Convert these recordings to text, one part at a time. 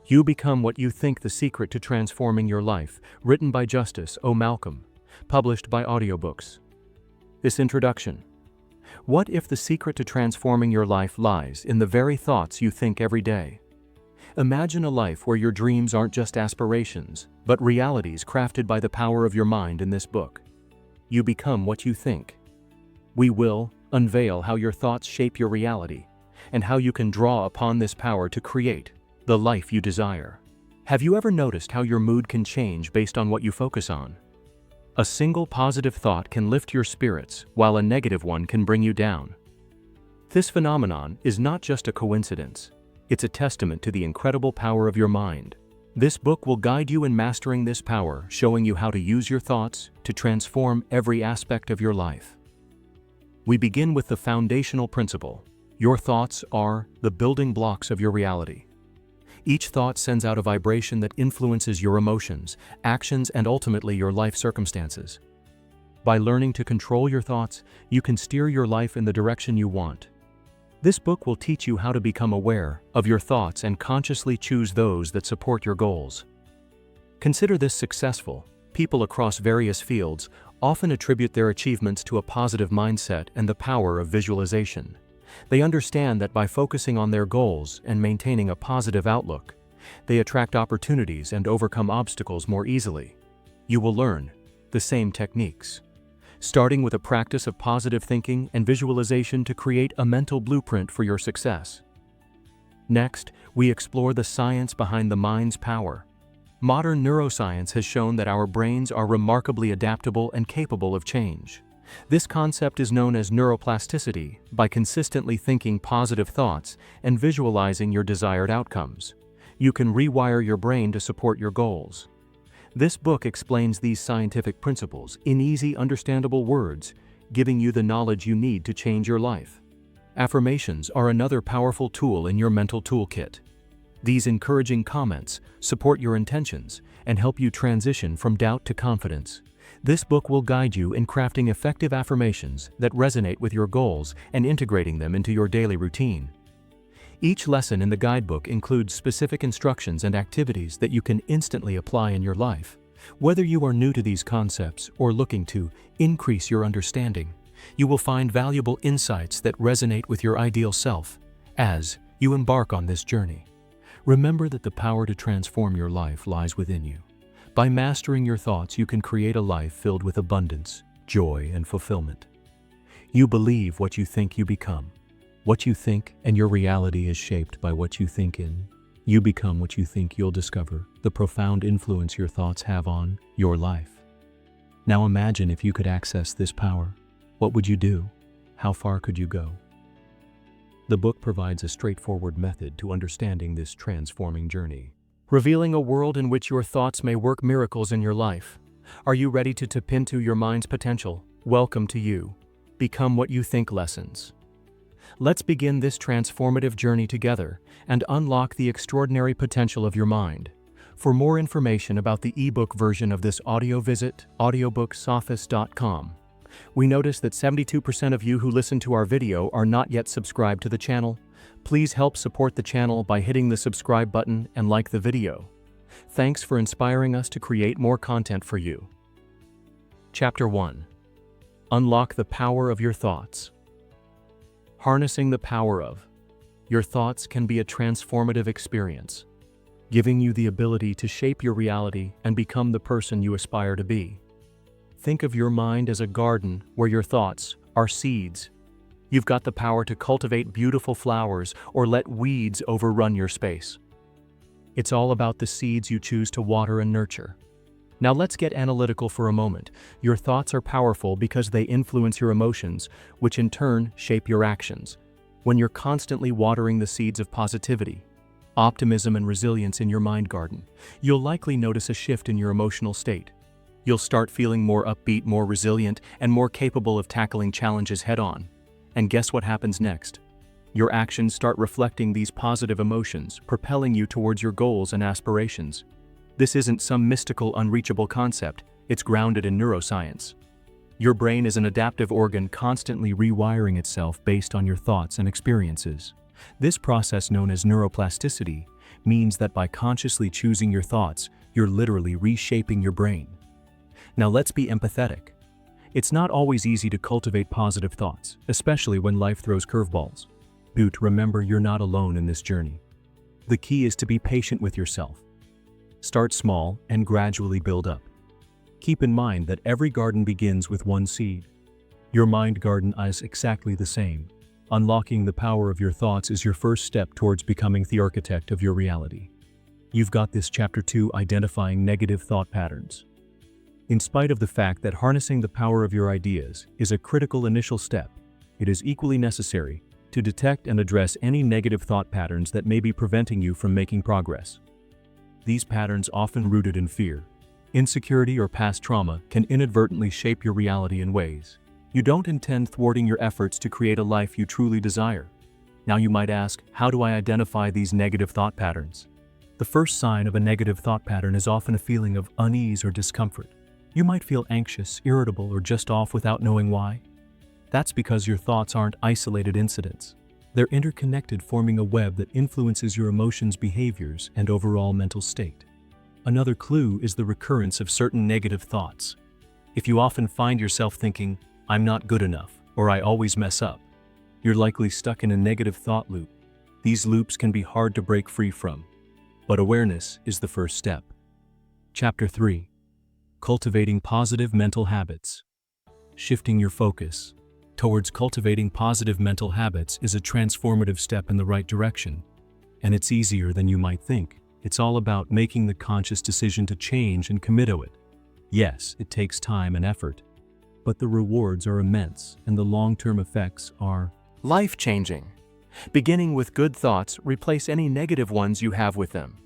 You Become What You Think: The Secret to Transforming Your Life, written by Justice O. Malcolm, published by Audiobooks. This introduction. What if the secret to transforming your life lies in the very thoughts you think every day? Imagine a life where your dreams aren't just aspirations, but realities crafted by the power of your mind. In this book, You Become What You Think. We will unveil how your thoughts shape your reality, and how you can draw upon this power to create the life you desire. Have you ever noticed how your mood can change based on what you focus on? A single positive thought can lift your spirits, while a negative one can bring you down. This phenomenon is not just a coincidence. It's a testament to the incredible power of your mind. This book will guide you in mastering this power, showing you how to use your thoughts to transform every aspect of your life. We begin with the foundational principle. Your thoughts are the building blocks of your reality. Each thought sends out a vibration that influences your emotions, actions, and ultimately your life circumstances. By learning to control your thoughts, you can steer your life in the direction you want. This book will teach you how to become aware of your thoughts and consciously choose those that support your goals. Consider this: successful people across various fields often attribute their achievements to a positive mindset and the power of visualization. They understand that by focusing on their goals and maintaining a positive outlook, they attract opportunities and overcome obstacles more easily. You will learn the same techniques, starting with a practice of positive thinking and visualization to create a mental blueprint for your success. Next, we explore the science behind the mind's power. Modern neuroscience has shown that our brains are remarkably adaptable and capable of change. This concept is known as neuroplasticity. By consistently thinking positive thoughts and visualizing your desired outcomes, you can rewire your brain to support your goals. This book explains these scientific principles in easy, understandable words, giving you the knowledge you need to change your life. Affirmations are another powerful tool in your mental toolkit. These encouraging comments support your intentions and help you transition from doubt to confidence. This book will guide you in crafting effective affirmations that resonate with your goals and integrating them into your daily routine. Each lesson in the guidebook includes specific instructions and activities that you can instantly apply in your life. Whether you are new to these concepts or looking to increase your understanding, you will find valuable insights that resonate with your ideal self as you embark on this journey. Remember that the power to transform your life lies within you. By mastering your thoughts, you can create a life filled with abundance, joy, and fulfillment. You believe what you think you become. What you think and your reality is shaped by what you think in. You become what you think. You'll discover the profound influence your thoughts have on your life. Now imagine if you could access this power. What would you do? How far could you go? The book provides a straightforward method to understanding this transforming journey, revealing a world in which your thoughts may work miracles in your life. Are you ready to tap into your mind's potential? Welcome to You Become What You Think lessons. Let's begin this transformative journey together and unlock the extraordinary potential of your mind. For more information about the ebook version of this audio, visit audiobooksoffice.com. We notice that 72% of you who listen to our video are not yet subscribed to the channel. Please help support the channel by hitting the subscribe button and like the video. Thanks for inspiring us to create more content for you. Chapter 1. Unlock the power of your thoughts. Harnessing the power of your thoughts can be a transformative experience, giving you the ability to shape your reality and become the person you aspire to be. Think of your mind as a garden where your thoughts are seeds. You've got the power to cultivate beautiful flowers or let weeds overrun your space. It's all about the seeds you choose to water and nurture. Now let's get analytical for a moment. Your thoughts are powerful because they influence your emotions, which in turn shape your actions. When you're constantly watering the seeds of positivity, optimism, and resilience in your mind garden, you'll likely notice a shift in your emotional state. You'll start feeling more upbeat, more resilient, and more capable of tackling challenges head-on. And guess what happens next? Your actions start reflecting these positive emotions, propelling you towards your goals and aspirations. This isn't some mystical, unreachable concept. It's grounded in neuroscience. Your brain is an adaptive organ constantly rewiring itself based on your thoughts and experiences. This process, known as neuroplasticity, means that by consciously choosing your thoughts, you're literally reshaping your brain. Now let's be empathetic. It's not always easy to cultivate positive thoughts, especially when life throws curveballs. But remember, you're not alone in this journey. The key is to be patient with yourself. Start small and gradually build up. Keep in mind that every garden begins with one seed. Your mind garden is exactly the same. Unlocking the power of your thoughts is your first step towards becoming the architect of your reality. You've got this. Chapter 2, Identifying Negative Thought Patterns. In spite of the fact that harnessing the power of your ideas is a critical initial step, it is equally necessary to detect and address any negative thought patterns that may be preventing you from making progress. These patterns, often rooted in fear, insecurity, or past trauma, can inadvertently shape your reality in ways you don't intend, thwarting your efforts to create a life you truly desire. Now you might ask, how do I identify these negative thought patterns? The first sign of a negative thought pattern is often a feeling of unease or discomfort. You might feel anxious, irritable, or just off without knowing why. That's because your thoughts aren't isolated incidents. They're interconnected, forming a web that influences your emotions, behaviors, and overall mental state. Another clue is the recurrence of certain negative thoughts. If you often find yourself thinking, "I'm not good enough," or "I always mess up," you're likely stuck in a negative thought loop. These loops can be hard to break free from, but awareness is the first step. Chapter 3. Cultivating Positive Mental Habits. Shifting your focus towards cultivating positive mental habits is a transformative step in the right direction, and it's easier than you might think. It's all about making the conscious decision to change and commit to it. Yes, it takes time and effort, but the rewards are immense and the long-term effects are life-changing. Beginning with good thoughts, replace any negative ones you have with them.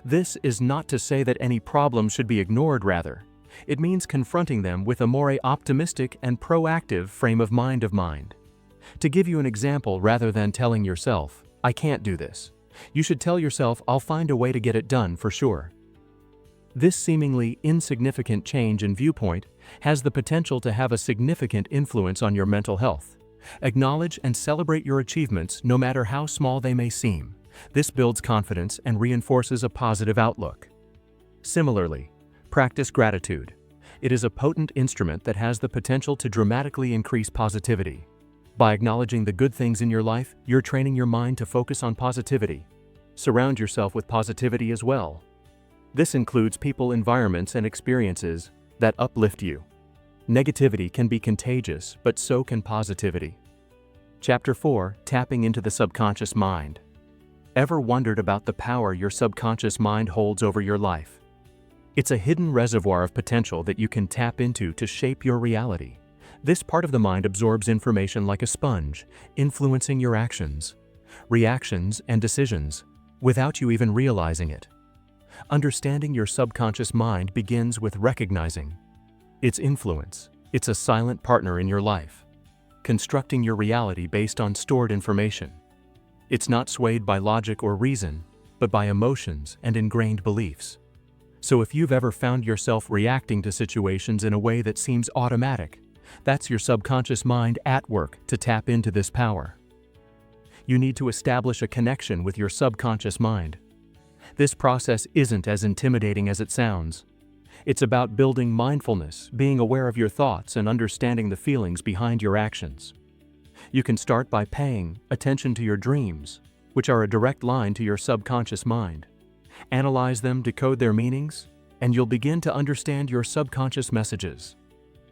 This is not to say that any problem should be ignored, rather. It means confronting them with a more optimistic and proactive frame of mind. To give you an example, rather than telling yourself, "I can't do this," you should tell yourself, "I'll find a way to get it done for sure." This seemingly insignificant change in viewpoint has the potential to have a significant influence on your mental health. Acknowledge and celebrate your achievements, no matter how small they may seem. This builds confidence and reinforces a positive outlook. Similarly, practice gratitude. It is a potent instrument that has the potential to dramatically increase positivity. By acknowledging the good things in your life, you're training your mind to focus on positivity. Surround yourself with positivity as well. This includes people, environments, and experiences that uplift you. Negativity can be contagious, but so can positivity. Chapter 4. Tapping into the subconscious mind. Ever wondered about the power your subconscious mind holds over your life? It's a hidden reservoir of potential that you can tap into to shape your reality. This part of the mind absorbs information like a sponge, influencing your actions, reactions, and decisions, without you even realizing it. Understanding your subconscious mind begins with recognizing its influence. It's a silent partner in your life, constructing your reality based on stored information. It's not swayed by logic or reason, but by emotions and ingrained beliefs. So if you've ever found yourself reacting to situations in a way that seems automatic, that's your subconscious mind at work. To tap into this power, you need to establish a connection with your subconscious mind. This process isn't as intimidating as it sounds. It's about building mindfulness, being aware of your thoughts, and understanding the feelings behind your actions. You can start by paying attention to your dreams, which are a direct line to your subconscious mind. Analyze them, decode their meanings, and you'll begin to understand your subconscious messages.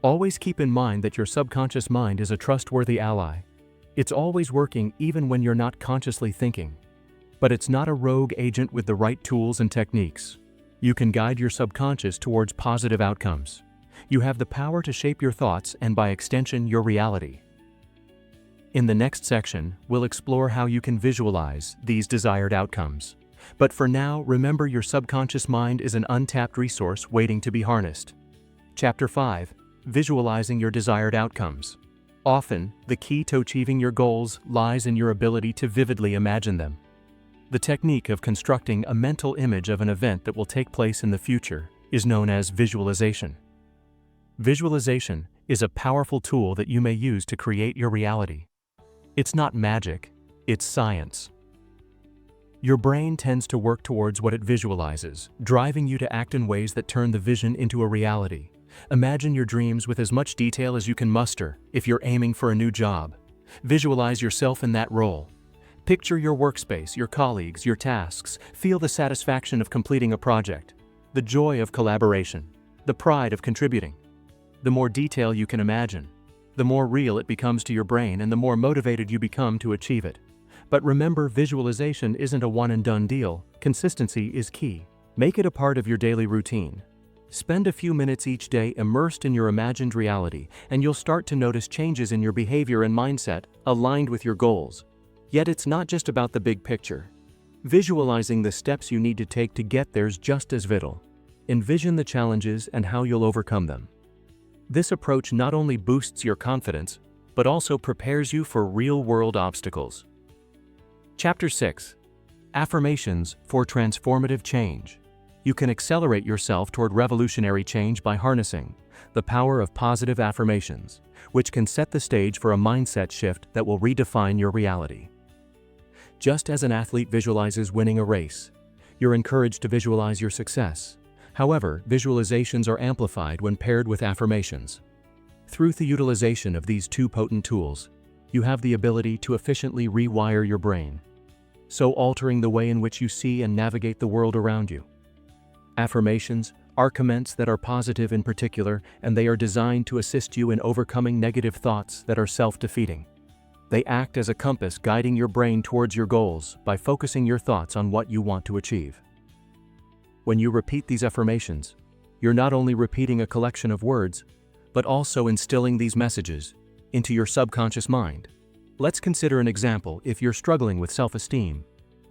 Always keep in mind that your subconscious mind is a trustworthy ally. It's always working even when you're not consciously thinking. But it's not a rogue agent. With the right tools and techniques, you can guide your subconscious towards positive outcomes. You have the power to shape your thoughts and, by extension, your reality. In the next section, we'll explore how you can visualize these desired outcomes. But for now, remember, your subconscious mind is an untapped resource waiting to be harnessed. Chapter 5. Visualizing your desired outcomes. Often, the key to achieving your goals lies in your ability to vividly imagine them. The technique of constructing a mental image of an event that will take place in the future is known as visualization. Visualization is a powerful tool that you may use to create your reality. It's not magic, it's science. Your brain tends to work towards what it visualizes, driving you to act in ways that turn the vision into a reality. Imagine your dreams with as much detail as you can muster if you're aiming for a new job. Visualize yourself in that role. Picture your workspace, your colleagues, your tasks. Feel the satisfaction of completing a project, the joy of collaboration, the pride of contributing. The more detail you can imagine, the more real it becomes to your brain and the more motivated you become to achieve it. But remember, visualization isn't a one-and-done deal. Consistency is key. Make it a part of your daily routine. Spend a few minutes each day immersed in your imagined reality, and you'll start to notice changes in your behavior and mindset aligned with your goals. Yet it's not just about the big picture. Visualizing the steps you need to take to get there's just as vital. Envision the challenges and how you'll overcome them. This approach not only boosts your confidence, but also prepares you for real-world obstacles. Chapter 6. Affirmations for Transformative Change. You can accelerate yourself toward revolutionary change by harnessing the power of positive affirmations, which can set the stage for a mindset shift that will redefine your reality. Just as an athlete visualizes winning a race, you're encouraged to visualize your success. However, visualizations are amplified when paired with affirmations. Through the utilization of these two potent tools, you have the ability to efficiently rewire your brain, so altering the way in which you see and navigate the world around you. Affirmations are comments that are positive in particular, and they are designed to assist you in overcoming negative thoughts that are self-defeating. They act as a compass guiding your brain towards your goals by focusing your thoughts on what you want to achieve. When you repeat these affirmations, you're not only repeating a collection of words, but also instilling these messages into your subconscious mind. Let's consider an example. If you're struggling with self-esteem,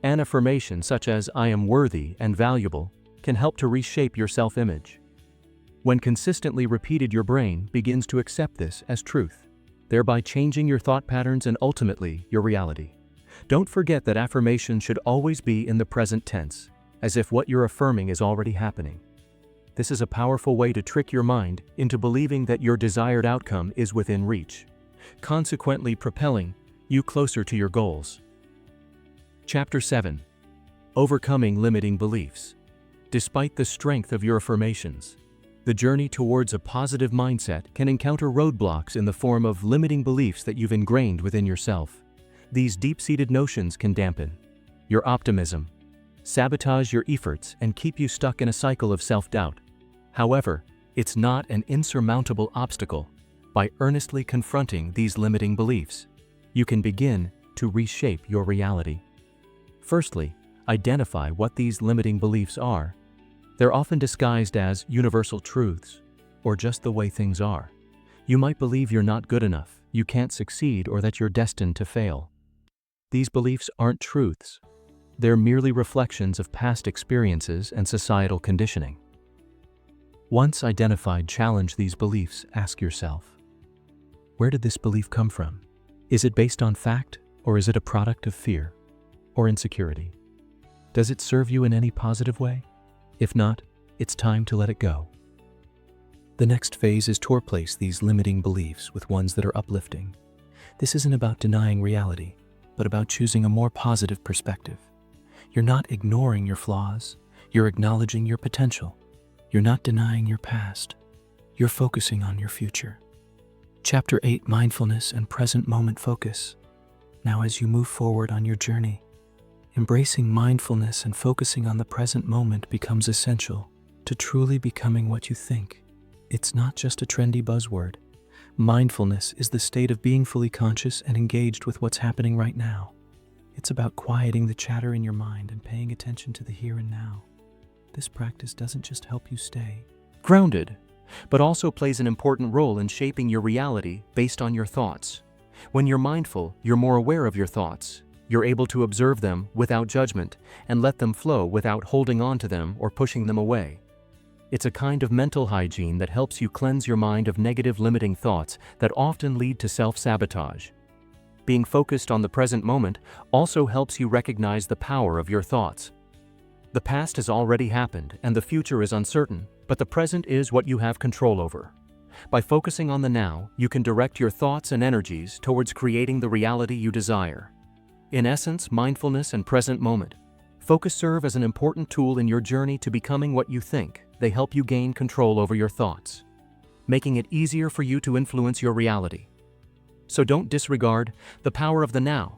an affirmation such as "I am worthy and valuable" can help to reshape your self-image. When consistently repeated, your brain begins to accept this as truth, thereby changing your thought patterns and ultimately your reality. Don't forget that affirmation should always be in the present tense, as if what you're affirming is already happening. This is a powerful way to trick your mind into believing that your desired outcome is within reach, consequently propelling you closer to your goals. Chapter 7. Overcoming Limiting Beliefs. Despite the strength of your affirmations, the journey towards a positive mindset can encounter roadblocks in the form of limiting beliefs that you've ingrained within yourself. These deep-seated notions can dampen your optimism, sabotage your efforts, and keep you stuck in a cycle of self-doubt. However, it's not an insurmountable obstacle. By earnestly confronting these limiting beliefs, you can begin to reshape your reality. Firstly, identify what these limiting beliefs are. They're often disguised as universal truths or just the way things are. You might believe you're not good enough, you can't succeed, or that you're destined to fail. These beliefs aren't truths. They're merely reflections of past experiences and societal conditioning. Once identified, challenge these beliefs. Ask yourself, where did this belief come from? Is it based on fact, or is it a product of fear or insecurity? Does it serve you in any positive way? If not, it's time to let it go. The next phase is to replace these limiting beliefs with ones that are uplifting. This isn't about denying reality, but about choosing a more positive perspective. You're not ignoring your flaws, you're acknowledging your potential. You're not denying your past, you're focusing on your future. Chapter 8. Mindfulness and Present Moment Focus. Now, as you move forward on your journey, embracing mindfulness and focusing on the present moment becomes essential to truly becoming what you think. It's not just a trendy buzzword. Mindfulness is the state of being fully conscious and engaged with what's happening right now. It's about quieting the chatter in your mind and paying attention to the here and now. This practice doesn't just help you stay grounded, but also plays an important role in shaping your reality based on your thoughts. When you're mindful, you're more aware of your thoughts. You're able to observe them without judgment and let them flow without holding on to them or pushing them away. It's a kind of mental hygiene that helps you cleanse your mind of negative limiting thoughts that often lead to self-sabotage. Being focused on the present moment also helps you recognize the power of your thoughts. The past has already happened and the future is uncertain, but the present is what you have control over. By focusing on the now, you can direct your thoughts and energies towards creating the reality you desire. In essence, mindfulness and present moment Focus serve as an important tool in your journey to becoming what you think. They help you gain control over your thoughts, making it easier for you to influence your reality. So don't disregard the power of the now.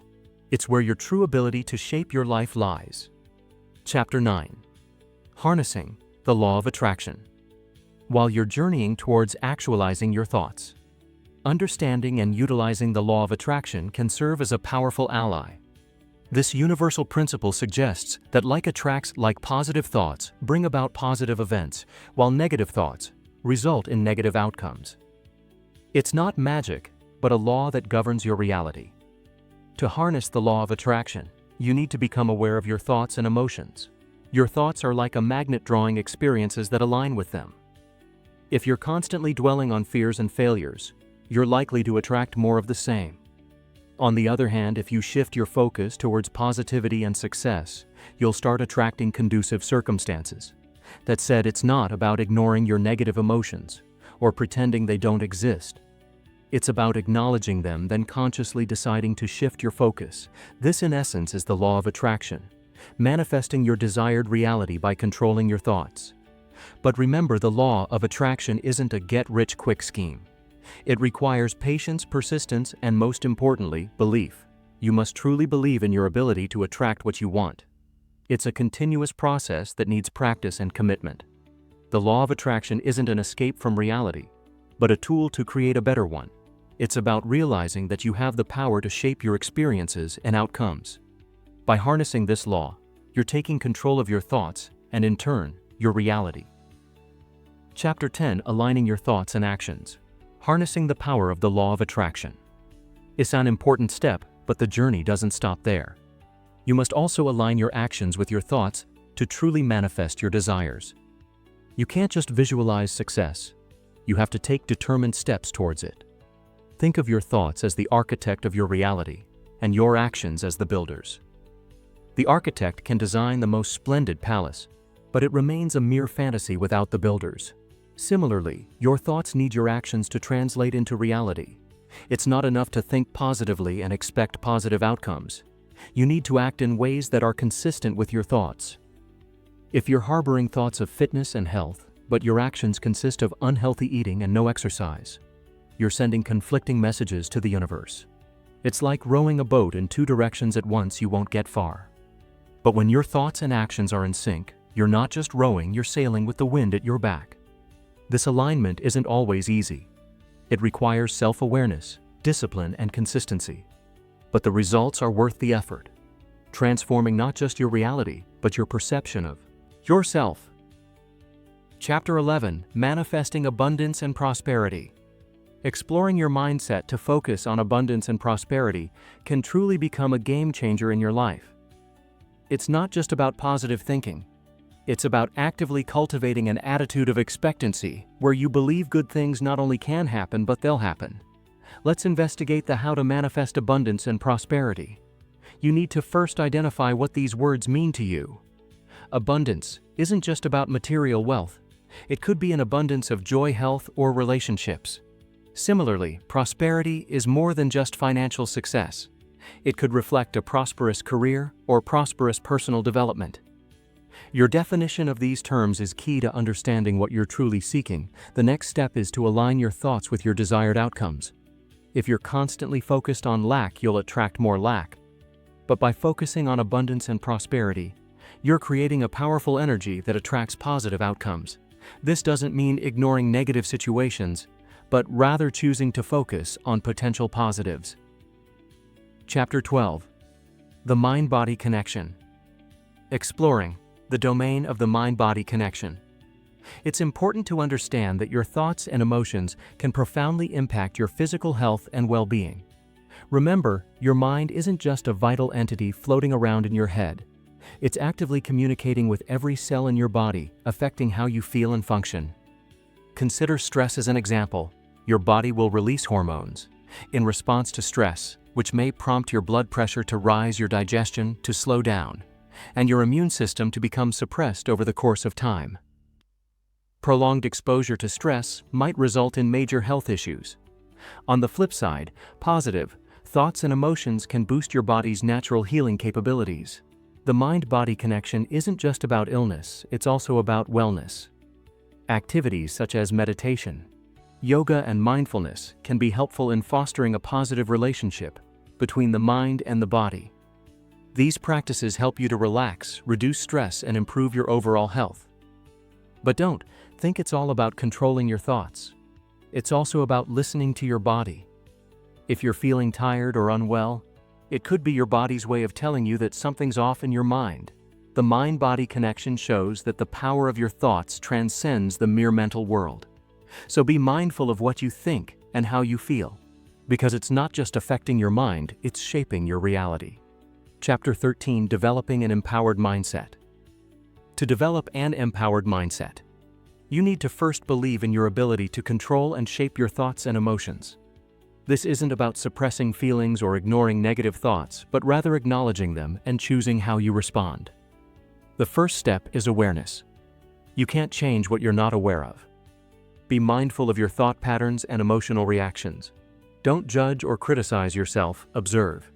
It's where your true ability to shape your life lies. Chapter 9. Harnessing the Law of Attraction. While you're journeying towards actualizing your thoughts, understanding and utilizing the Law of Attraction can serve as a powerful ally. This universal principle suggests that like attracts like, positive thoughts bring about positive events, while negative thoughts result in negative outcomes. It's not magic, but a law that governs your reality. To harness the Law of Attraction, you need to become aware of your thoughts and emotions. Your thoughts are like a magnet drawing experiences that align with them. If you're constantly dwelling on fears and failures, you're likely to attract more of the same. On the other hand, if you shift your focus towards positivity and success, you'll start attracting conducive circumstances. That said, it's not about ignoring your negative emotions or pretending they don't exist. It's about acknowledging them, then consciously deciding to shift your focus. This, in essence, is the Law of Attraction, manifesting your desired reality by controlling your thoughts. But remember, the Law of Attraction isn't a get-rich-quick scheme. It requires patience, persistence, and most importantly, belief. You must truly believe in your ability to attract what you want. It's a continuous process that needs practice and commitment. The Law of Attraction isn't an escape from reality, but a tool to create a better one. It's about realizing that you have the power to shape your experiences and outcomes. By harnessing this law, you're taking control of your thoughts and, in turn, your reality. Chapter 10. Aligning your thoughts and actions. Harnessing the power of the Law of Attraction. It's an important step, but the journey doesn't stop there. You must also align your actions with your thoughts to truly manifest your desires. You can't just visualize success. You have to take determined steps towards it. Think of your thoughts as the architect of your reality, and your actions as the builders. The architect can design the most splendid palace, but it remains a mere fantasy without the builders. Similarly, your thoughts need your actions to translate into reality. It's not enough to think positively and expect positive outcomes. You need to act in ways that are consistent with your thoughts. If you're harboring thoughts of fitness and health, but your actions consist of unhealthy eating and no exercise, you're sending conflicting messages to the universe. It's like rowing a boat in two directions at once. You won't get far. But when your thoughts and actions are in sync, you're not just rowing, you're sailing with the wind at your back. This alignment isn't always easy. It requires self-awareness, discipline, and consistency. But the results are worth the effort, transforming not just your reality, but your perception of yourself. Chapter 11. Manifesting Abundance and Prosperity. Exploring your mindset to focus on abundance and prosperity can truly become a game changer in your life. It's not just about positive thinking. It's about actively cultivating an attitude of expectancy, where you believe good things not only can happen, but they'll happen. Let's investigate the how to manifest abundance and prosperity. You need to first identify what these words mean to you. Abundance isn't just about material wealth. It could be an abundance of joy, health, or relationships. Similarly, prosperity is more than just financial success. It could reflect a prosperous career or prosperous personal development. Your definition of these terms is key to understanding what you're truly seeking. The next step is to align your thoughts with your desired outcomes. If you're constantly focused on lack, you'll attract more lack. But by focusing on abundance and prosperity, you're creating a powerful energy that attracts positive outcomes. This doesn't mean ignoring negative situations, but rather choosing to focus on potential positives. Chapter 12. The Mind-Body Connection. Exploring the domain of the mind-body connection. It's important to understand that your thoughts and emotions can profoundly impact your physical health and well-being. Remember, your mind isn't just a vital entity floating around in your head. It's actively communicating with every cell in your body, affecting how you feel and function. Consider stress as an example. Your body will release hormones in response to stress, which may prompt your blood pressure to rise, your digestion to slow down, and your immune system to become suppressed over the course of time. Prolonged exposure to stress might result in major health issues. On the flip side, positive thoughts and emotions can boost your body's natural healing capabilities. The mind-body connection isn't just about illness, it's also about wellness. Activities such as meditation, yoga, and mindfulness can be helpful in fostering a positive relationship between the mind and the body. These practices help you to relax, reduce stress, and improve your overall health. But don't think it's all about controlling your thoughts. It's also about listening to your body. If you're feeling tired or unwell, it could be your body's way of telling you that something's off in your mind. The mind-body connection shows that the power of your thoughts transcends the mere mental world. So be mindful of what you think and how you feel, because it's not just affecting your mind, it's shaping your reality. Chapter 13: Developing an Empowered Mindset. To develop an empowered mindset, you need to first believe in your ability to control and shape your thoughts and emotions. This isn't about suppressing feelings or ignoring negative thoughts, but rather acknowledging them and choosing how you respond. The first step is awareness. You can't change what you're not aware of. Be mindful of your thought patterns and emotional reactions. Don't judge or criticize yourself, observe.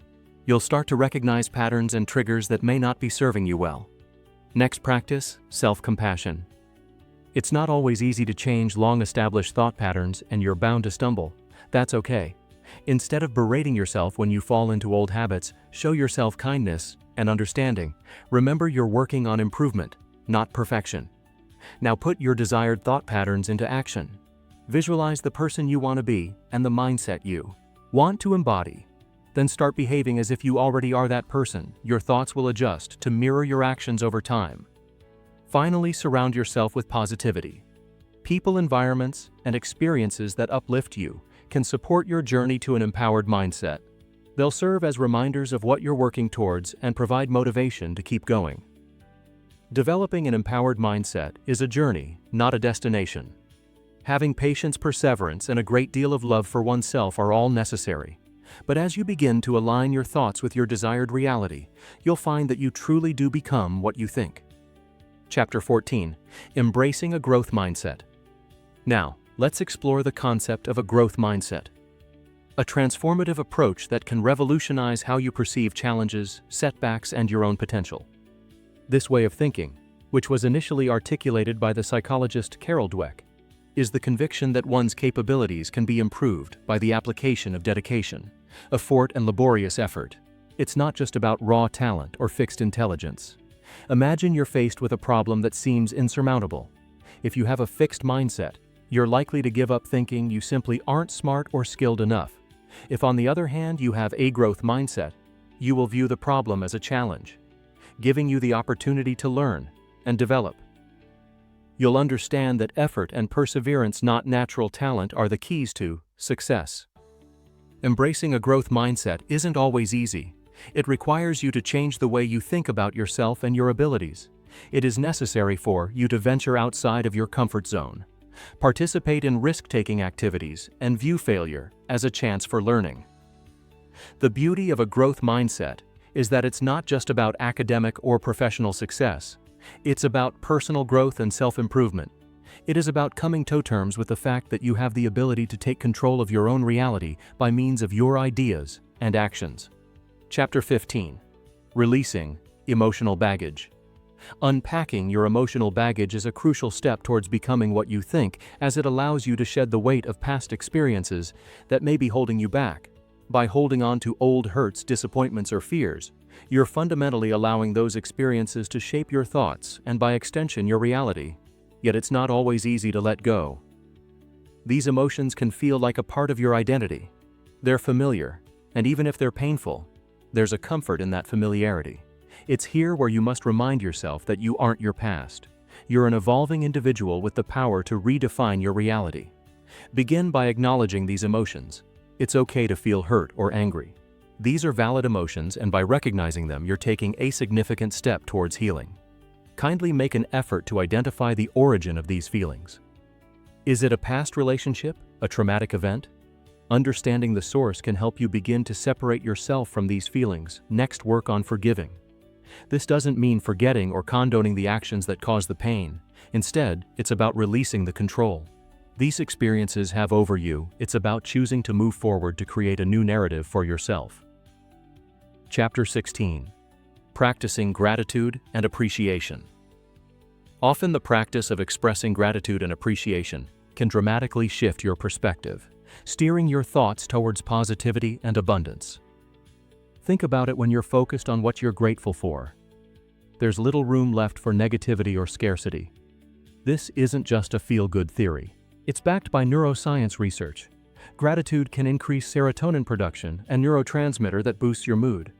You'll start to recognize patterns and triggers that may not be serving you well. Next, practice self-compassion. It's not always easy to change long-established thought patterns, and you're bound to stumble. That's okay. Instead of berating yourself when you fall into old habits, show yourself kindness and understanding. Remember, you're working on improvement, not perfection. Now put your desired thought patterns into action. Visualize the person you want to be and the mindset you want to embody. Then start behaving as if you already are that person. Your thoughts will adjust to mirror your actions over time. Finally, surround yourself with positivity. People, environments, and experiences that uplift you can support your journey to an empowered mindset. They'll serve as reminders of what you're working towards and provide motivation to keep going. Developing an empowered mindset is a journey, not a destination. Having patience, perseverance, and a great deal of love for oneself are all necessary. But as you begin to align your thoughts with your desired reality, you'll find that you truly do become what you think. Chapter 14: Embracing a Growth Mindset. Now, let's explore the concept of a growth mindset. A transformative approach that can revolutionize how you perceive challenges, setbacks, and your own potential. This way of thinking, which was initially articulated by the psychologist Carol Dweck, is the conviction that one's capabilities can be improved by the application of dedication, effort, and laborious effort. It's not just about raw talent or fixed intelligence. Imagine you're faced with a problem that seems insurmountable. If you have a fixed mindset, you're likely to give up thinking you simply aren't smart or skilled enough. If, on the other hand, you have a growth mindset, you will view the problem as a challenge, giving you the opportunity to learn and develop. You'll understand that effort and perseverance, not natural talent, are the keys to success. Embracing a growth mindset isn't always easy. It requires you to change the way you think about yourself and your abilities. It is necessary for you to venture outside of your comfort zone, participate in risk-taking activities, and view failure as a chance for learning. The beauty of a growth mindset is that it's not just about academic or professional success. It's about personal growth and self-improvement. It is about coming to terms with the fact that you have the ability to take control of your own reality by means of your ideas and actions. Chapter 15: Releasing Emotional Baggage. Unpacking your emotional baggage is a crucial step towards becoming what you think, as it allows you to shed the weight of past experiences that may be holding you back. By holding on to old hurts, disappointments, or fears, you're fundamentally allowing those experiences to shape your thoughts and, by extension, your reality. Yet it's not always easy to let go. These emotions can feel like a part of your identity. They're familiar, and even if they're painful, there's a comfort in that familiarity. It's here where you must remind yourself that you aren't your past. You're an evolving individual with the power to redefine your reality. Begin by acknowledging these emotions. It's okay to feel hurt or angry. These are valid emotions, and by recognizing them, you're taking a significant step towards healing. Kindly make an effort to identify the origin of these feelings. Is it a past relationship, a traumatic event? Understanding the source can help you begin to separate yourself from these feelings. Next, work on forgiving. This doesn't mean forgetting or condoning the actions that cause the pain. Instead, it's about releasing the control these experiences have over you. It's about choosing to move forward to create a new narrative for yourself. Chapter 16: Practicing gratitude and appreciation. Often the practice of expressing gratitude and appreciation can dramatically shift your perspective, steering your thoughts towards positivity and abundance. Think about it when you're focused on what you're grateful for. There's little room left for negativity or scarcity. This isn't just a feel-good theory. It's backed by neuroscience research. Gratitude can increase serotonin production, a neurotransmitter that boosts your mood.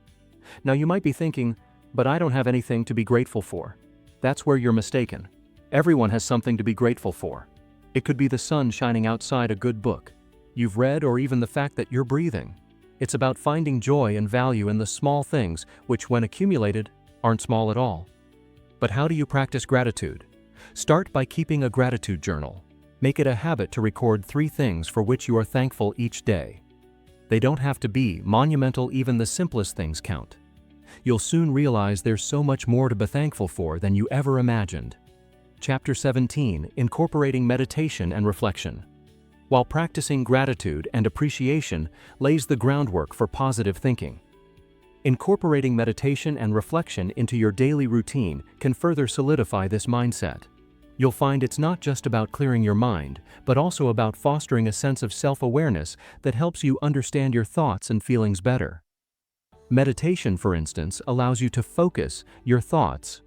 Now you might be thinking, but I don't have anything to be grateful for. That's where you're mistaken. Everyone has something to be grateful for. It could be the sun shining outside, a good book you've read, or even the fact that you're breathing. It's about finding joy and value in the small things, which when accumulated, aren't small at all. But how do you practice gratitude? Start by keeping a gratitude journal. Make it a habit to record 3 things for which you are thankful each day. They don't have to be monumental, even the simplest things count. You'll soon realize there's so much more to be thankful for than you ever imagined. Chapter 17: Incorporating Meditation and Reflection. While practicing gratitude and appreciation lays the groundwork for positive thinking. Incorporating meditation and reflection into your daily routine can further solidify this mindset. You'll find it's not just about clearing your mind, but also about fostering a sense of self-awareness that helps you understand your thoughts and feelings better. Meditation, for instance, allows you to focus your thoughts